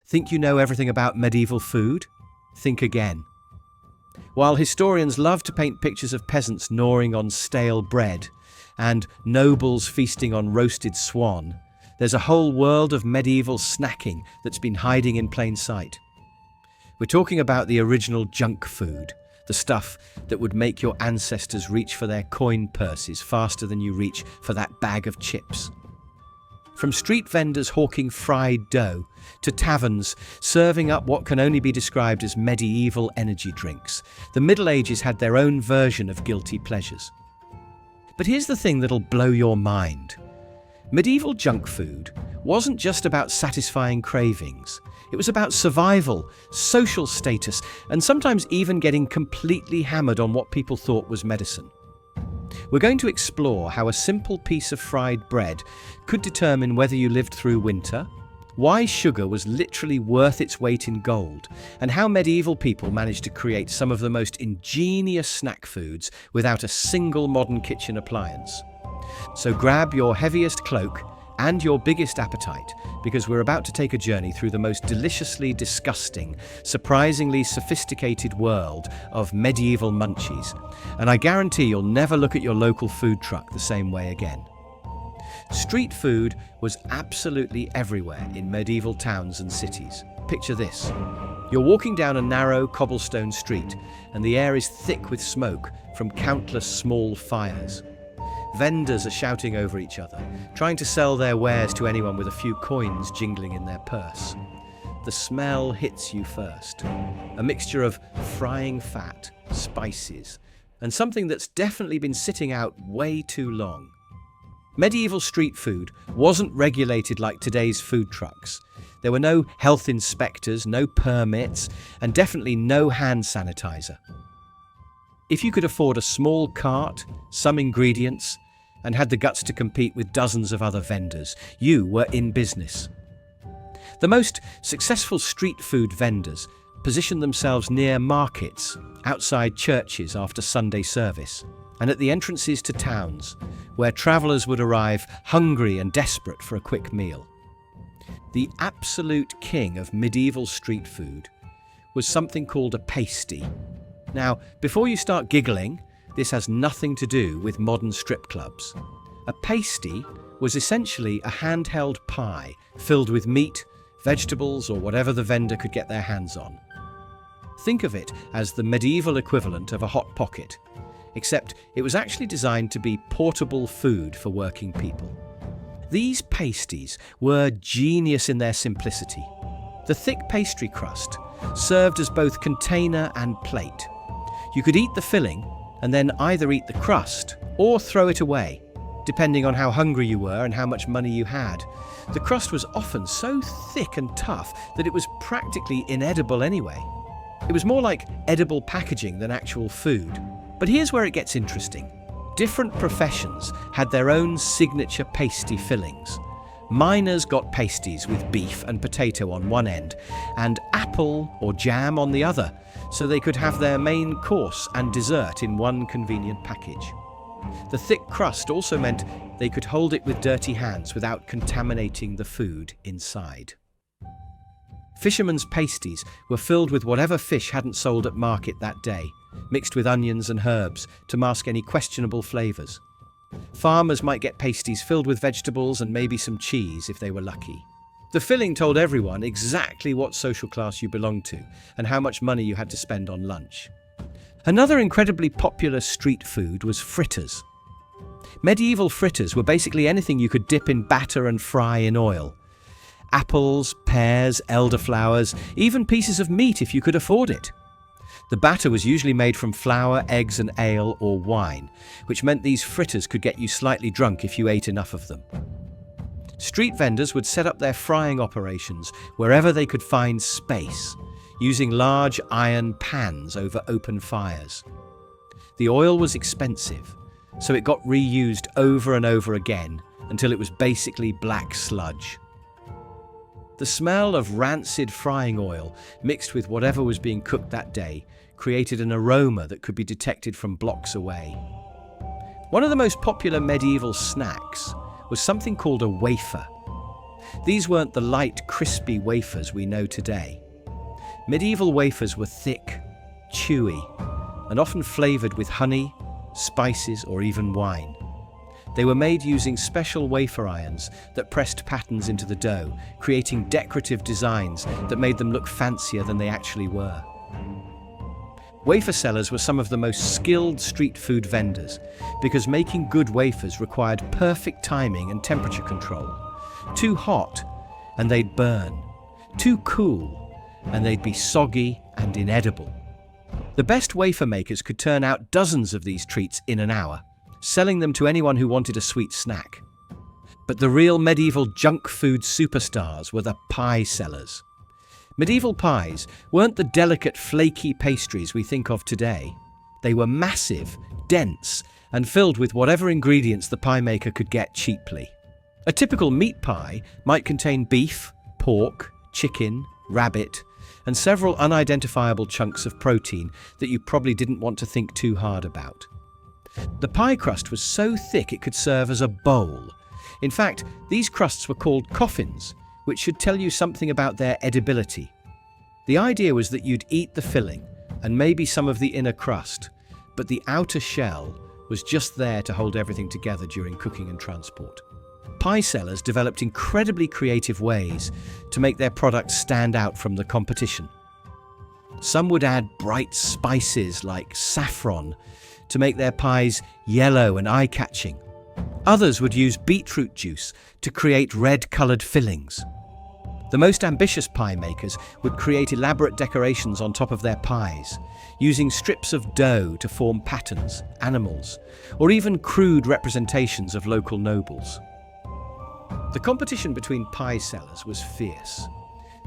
Think you know everything about medieval food? Think again. While historians love to paint pictures of peasants gnawing on stale bread and nobles feasting on roasted swan, there's a whole world of medieval snacking that's been hiding in plain sight. We're talking about the original junk food, the stuff that would make your ancestors reach for their coin purses faster than you reach for that bag of chips. From street vendors hawking fried dough to taverns serving up what can only be described as medieval energy drinks, the Middle Ages had their own version of guilty pleasures. But here's the thing that'll blow your mind. Medieval junk food wasn't just about satisfying cravings. It was about survival, social status, and sometimes even getting completely hammered on what people thought was medicine. We're going to explore how a simple piece of fried bread could determine whether you lived through winter, why sugar was literally worth its weight in gold, and how medieval people managed to create some of the most ingenious snack foods without a single modern kitchen appliance. So grab your heaviest cloak and your biggest appetite, because we're about to take a journey through the most deliciously disgusting, surprisingly sophisticated world of medieval munchies. And I guarantee you'll never look at your local food truck the same way again. Street food was absolutely everywhere in medieval towns and cities. Picture this. You're walking down a narrow cobblestone street, and the air is thick with smoke from countless small fires. Vendors are shouting over each other, trying to sell their wares to anyone with a few coins jingling in their purse. The smell hits you first. A mixture of frying fat, spices, and something that's definitely been sitting out way too long. Medieval street food wasn't regulated like today's food trucks. There were no health inspectors, no permits, and definitely no hand sanitizer. If you could afford a small cart, some ingredients, and had the guts to compete with dozens of other vendors, you were in business. The most successful street food vendors positioned themselves near markets, outside churches after Sunday service, and at the entrances to towns, where travellers would arrive hungry and desperate for a quick meal. The absolute king of medieval street food was something called a pasty. Now, before you start giggling, this has nothing to do with modern strip clubs. A pasty was essentially a handheld pie filled with meat, vegetables, or whatever the vendor could get their hands on. Think of it as the medieval equivalent of a hot pocket, except it was actually designed to be portable food for working people. These pasties were genius in their simplicity. The thick pastry crust served as both container and plate. You could eat the filling and then either eat the crust or throw it away, depending on how hungry you were and how much money you had. The crust was often so thick and tough that it was practically inedible anyway. It was more like edible packaging than actual food. But here's where it gets interesting. Different professions had their own signature pasty fillings. Miners got pasties with beef and potato on one end, and apple or jam on the other, so they could have their main course and dessert in one convenient package. The thick crust also meant they could hold it with dirty hands without contaminating the food inside. Fishermen's pasties were filled with whatever fish hadn't sold at market that day, mixed with onions and herbs to mask any questionable flavours. Farmers might get pasties filled with vegetables and maybe some cheese if they were lucky. The filling told everyone exactly what social class you belonged to and how much money you had to spend on lunch. Another incredibly popular street food was fritters. Medieval fritters were basically anything you could dip in batter and fry in oil. Apples, pears, elderflowers, even pieces of meat if you could afford it. The batter was usually made from flour, eggs and ale or wine, which meant these fritters could get you slightly drunk if you ate enough of them. Street vendors would set up their frying operations wherever they could find space, using large iron pans over open fires. The oil was expensive, so it got reused over and over again until it was basically black sludge. The smell of rancid frying oil mixed with whatever was being cooked that day created an aroma that could be detected from blocks away. One of the most popular medieval snacks was something called a wafer. These weren't the light, crispy wafers we know today. Medieval wafers were thick, chewy, and often flavored with honey, spices, or even wine. They were made using special wafer irons that pressed patterns into the dough, creating decorative designs that made them look fancier than they actually were. Wafer sellers were some of the most skilled street food vendors because making good wafers required perfect timing and temperature control. Too hot, and they'd burn. Too cool, and they'd be soggy and inedible. The best wafer makers could turn out dozens of these treats in an hour, selling them to anyone who wanted a sweet snack. But the real medieval junk food superstars were the pie sellers. Medieval pies weren't the delicate, flaky pastries we think of today. They were massive, dense, and filled with whatever ingredients the pie maker could get cheaply. A typical meat pie might contain beef, pork, chicken, rabbit, and several unidentifiable chunks of protein that you probably didn't want to think too hard about. The pie crust was so thick it could serve as a bowl. In fact, these crusts were called coffins, which should tell you something about their edibility. The idea was that you'd eat the filling and maybe some of the inner crust, but the outer shell was just there to hold everything together during cooking and transport. Pie sellers developed incredibly creative ways to make their products stand out from the competition. Some would add bright spices like saffron to make their pies yellow and eye-catching. Others would use beetroot juice to create red-coloured fillings. The most ambitious pie makers would create elaborate decorations on top of their pies, using strips of dough to form patterns, animals, or even crude representations of local nobles. The competition between pie sellers was fierce.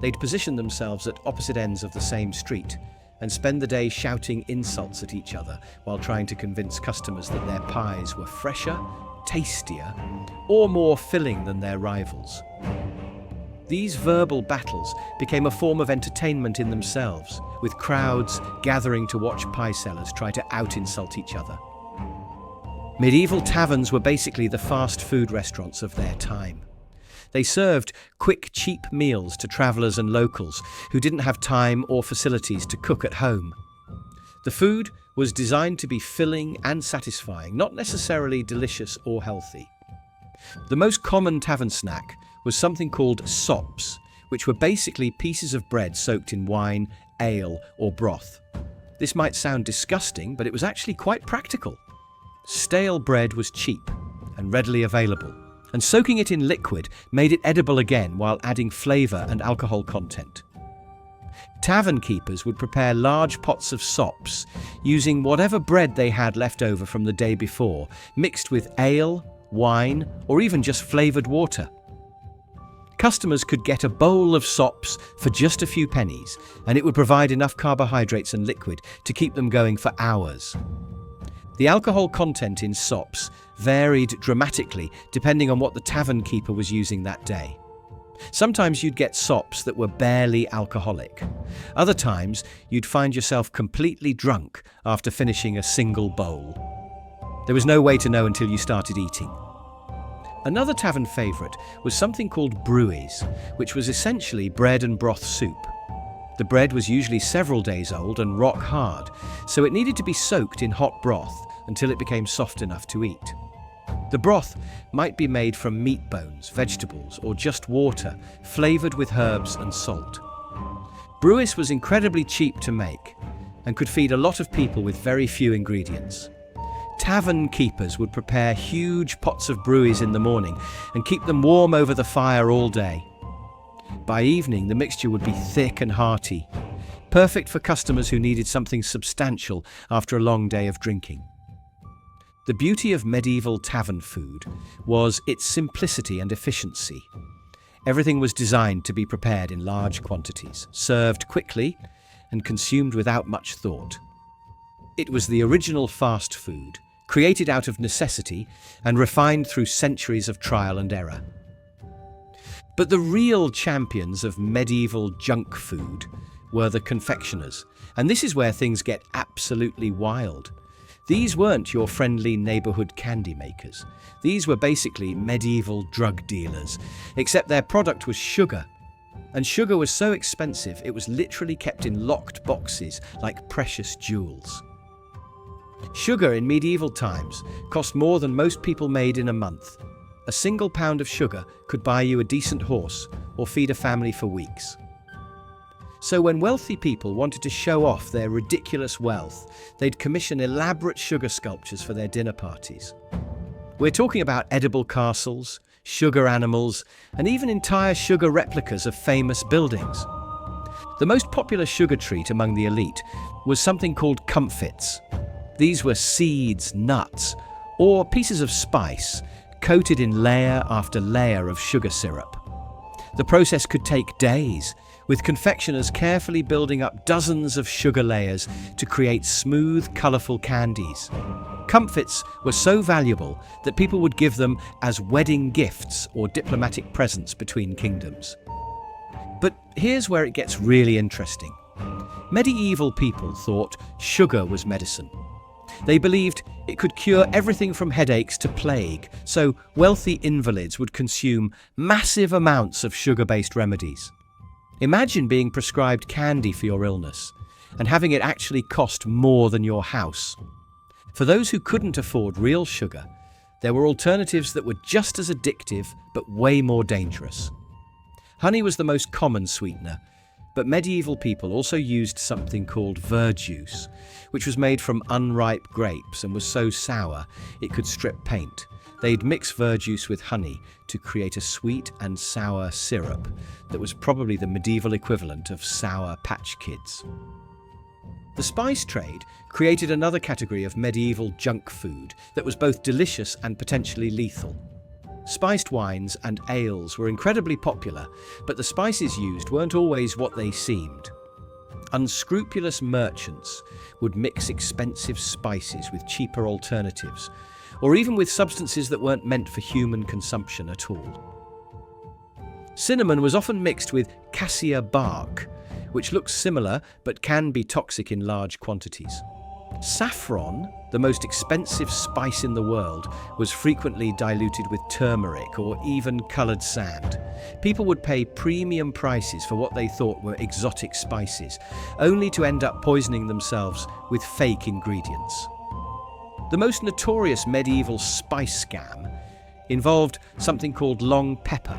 They'd position themselves at opposite ends of the same street and spend the day shouting insults at each other while trying to convince customers that their pies were fresher, tastier, or more filling than their rivals. These verbal battles became a form of entertainment in themselves, with crowds gathering to watch pie sellers try to out-insult each other. Medieval taverns were basically the fast food restaurants of their time. They served quick, cheap meals to travellers and locals who didn't have time or facilities to cook at home. The food was designed to be filling and satisfying, not necessarily delicious or healthy. The most common tavern snack was something called sops, which were basically pieces of bread soaked in wine, ale, or broth. This might sound disgusting, but it was actually quite practical. Stale bread was cheap and readily available, and soaking it in liquid made it edible again while adding flavour and alcohol content. Tavern keepers would prepare large pots of sops using whatever bread they had left over from the day before, mixed with ale, wine, or even just flavoured water. Customers could get a bowl of sops for just a few pennies, and it would provide enough carbohydrates and liquid to keep them going for hours. The alcohol content in sops varied dramatically depending on what the tavern keeper was using that day. Sometimes you'd get sops that were barely alcoholic. Other times, you'd find yourself completely drunk after finishing a single bowl. There was no way to know until you started eating. Another tavern favourite was something called bruis, which was essentially bread and broth soup. The bread was usually several days old and rock hard, so it needed to be soaked in hot broth until it became soft enough to eat. The broth might be made from meat bones, vegetables, or just water, flavoured with herbs and salt. Bruis was incredibly cheap to make and could feed a lot of people with very few ingredients. Tavern keepers would prepare huge pots of bruis in the morning and keep them warm over the fire all day. By evening, the mixture would be thick and hearty, perfect for customers who needed something substantial after a long day of drinking. The beauty of medieval tavern food was its simplicity and efficiency. Everything was designed to be prepared in large quantities, served quickly, and consumed without much thought. It was the original fast food, created out of necessity and refined through centuries of trial and error. But the real champions of medieval junk food were the confectioners, and this is where things get absolutely wild. These weren't your friendly neighborhood candy makers. These were basically medieval drug dealers, except their product was sugar. And sugar was so expensive, it was literally kept in locked boxes like precious jewels. Sugar in medieval times cost more than most people made in a month. A single pound of sugar could buy you a decent horse or feed a family for weeks. So when wealthy people wanted to show off their ridiculous wealth, they'd commission elaborate sugar sculptures for their dinner parties. We're talking about edible castles, sugar animals, and even entire sugar replicas of famous buildings. The most popular sugar treat among the elite was something called comfits. These were seeds, nuts, or pieces of spice coated in layer after layer of sugar syrup. The process could take days, with confectioners carefully building up dozens of sugar layers to create smooth, colourful candies. Comfits were so valuable that people would give them as wedding gifts or diplomatic presents between kingdoms. But here's where it gets really interesting. Medieval people thought sugar was medicine. They believed it could cure everything from headaches to plague, so wealthy invalids would consume massive amounts of sugar-based remedies. Imagine being prescribed candy for your illness and having it actually cost more than your house. For those who couldn't afford real sugar, there were alternatives that were just as addictive but way more dangerous. Honey was the most common sweetener, but medieval people also used something called verjuice, which was made from unripe grapes and was so sour it could strip paint. They'd mix verjuice with honey to create a sweet and sour syrup that was probably the medieval equivalent of Sour Patch Kids. The spice trade created another category of medieval junk food that was both delicious and potentially lethal. Spiced wines and ales were incredibly popular, but the spices used weren't always what they seemed. Unscrupulous merchants would mix expensive spices with cheaper alternatives, or even with substances that weren't meant for human consumption at all. Cinnamon was often mixed with cassia bark, which looks similar but can be toxic in large quantities. Saffron, the most expensive spice in the world, was frequently diluted with turmeric or even coloured sand. People would pay premium prices for what they thought were exotic spices, only to end up poisoning themselves with fake ingredients. The most notorious medieval spice scam involved something called long pepper,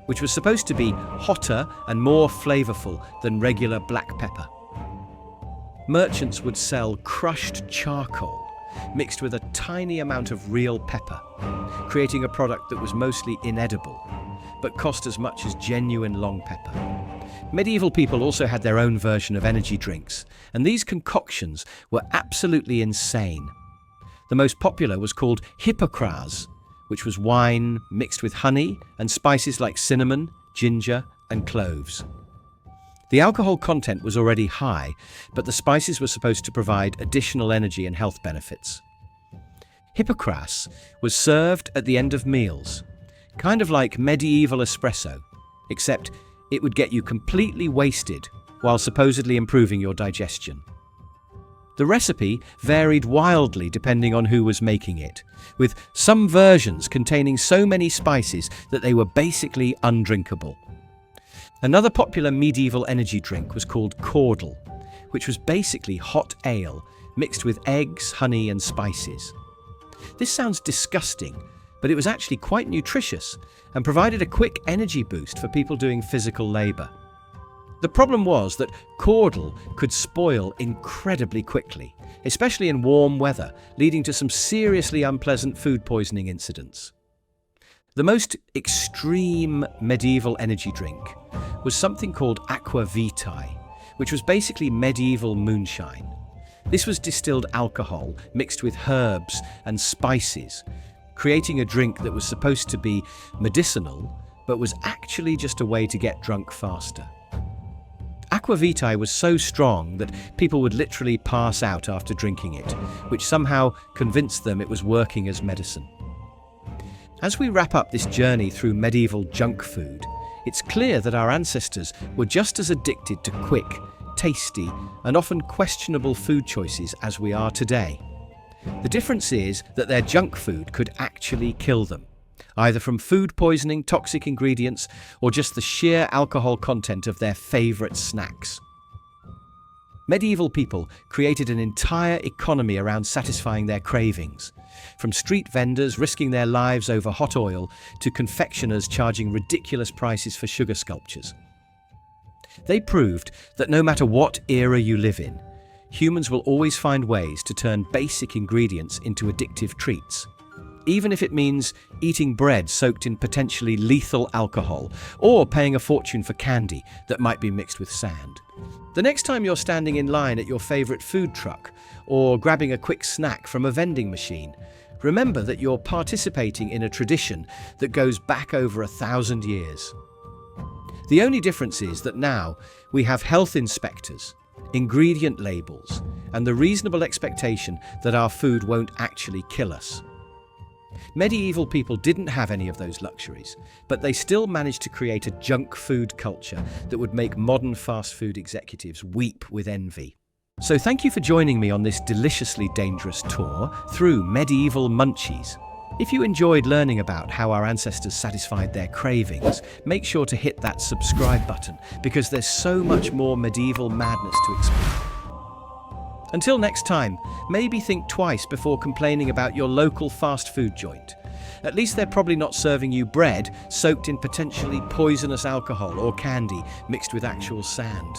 which was supposed to be hotter and more flavourful than regular black pepper. Merchants would sell crushed charcoal mixed with a tiny amount of real pepper, creating a product that was mostly inedible, but cost as much as genuine long pepper. Medieval people also had their own version of energy drinks, and these concoctions were absolutely insane. The most popular was called hippocras, which was wine mixed with honey and spices like cinnamon, ginger, and cloves. The alcohol content was already high, but the spices were supposed to provide additional energy and health benefits. Hippocras was served at the end of meals, kind of like medieval espresso, except it would get you completely wasted while supposedly improving your digestion. The recipe varied wildly depending on who was making it, with some versions containing so many spices that they were basically undrinkable. Another popular medieval energy drink was called caudle, which was basically hot ale mixed with eggs, honey, and spices. This sounds disgusting, but it was actually quite nutritious and provided a quick energy boost for people doing physical labour. The problem was that caudle could spoil incredibly quickly, especially in warm weather, leading to some seriously unpleasant food poisoning incidents. The most extreme medieval energy drink was something called aqua vitae, which was basically medieval moonshine. This was distilled alcohol mixed with herbs and spices, creating a drink that was supposed to be medicinal, but was actually just a way to get drunk faster. Aqua vitae was so strong that people would literally pass out after drinking it, which somehow convinced them it was working as medicine. As we wrap up this journey through medieval junk food, it's clear that our ancestors were just as addicted to quick, tasty, and often questionable food choices as we are today. The difference is that their junk food could actually kill them, either from food poisoning, toxic ingredients, or just the sheer alcohol content of their favorite snacks. Medieval people created an entire economy around satisfying their cravings, from street vendors risking their lives over hot oil to confectioners charging ridiculous prices for sugar sculptures. They proved that no matter what era you live in, humans will always find ways to turn basic ingredients into addictive treats, even if it means eating bread soaked in potentially lethal alcohol or paying a fortune for candy that might be mixed with sand. The next time you're standing in line at your favorite food truck or grabbing a quick snack from a vending machine, remember that you're participating in a tradition that goes back over 1,000 years. The only difference is that now we have health inspectors, ingredient labels, and the reasonable expectation that our food won't actually kill us. Medieval people didn't have any of those luxuries, but they still managed to create a junk food culture that would make modern fast food executives weep with envy. So thank you for joining me on this deliciously dangerous tour through medieval munchies. If you enjoyed learning about how our ancestors satisfied their cravings, make sure to hit that subscribe button because there's so much more medieval madness to explore. Until next time, maybe think twice before complaining about your local fast food joint. At least they're probably not serving you bread soaked in potentially poisonous alcohol or candy mixed with actual sand.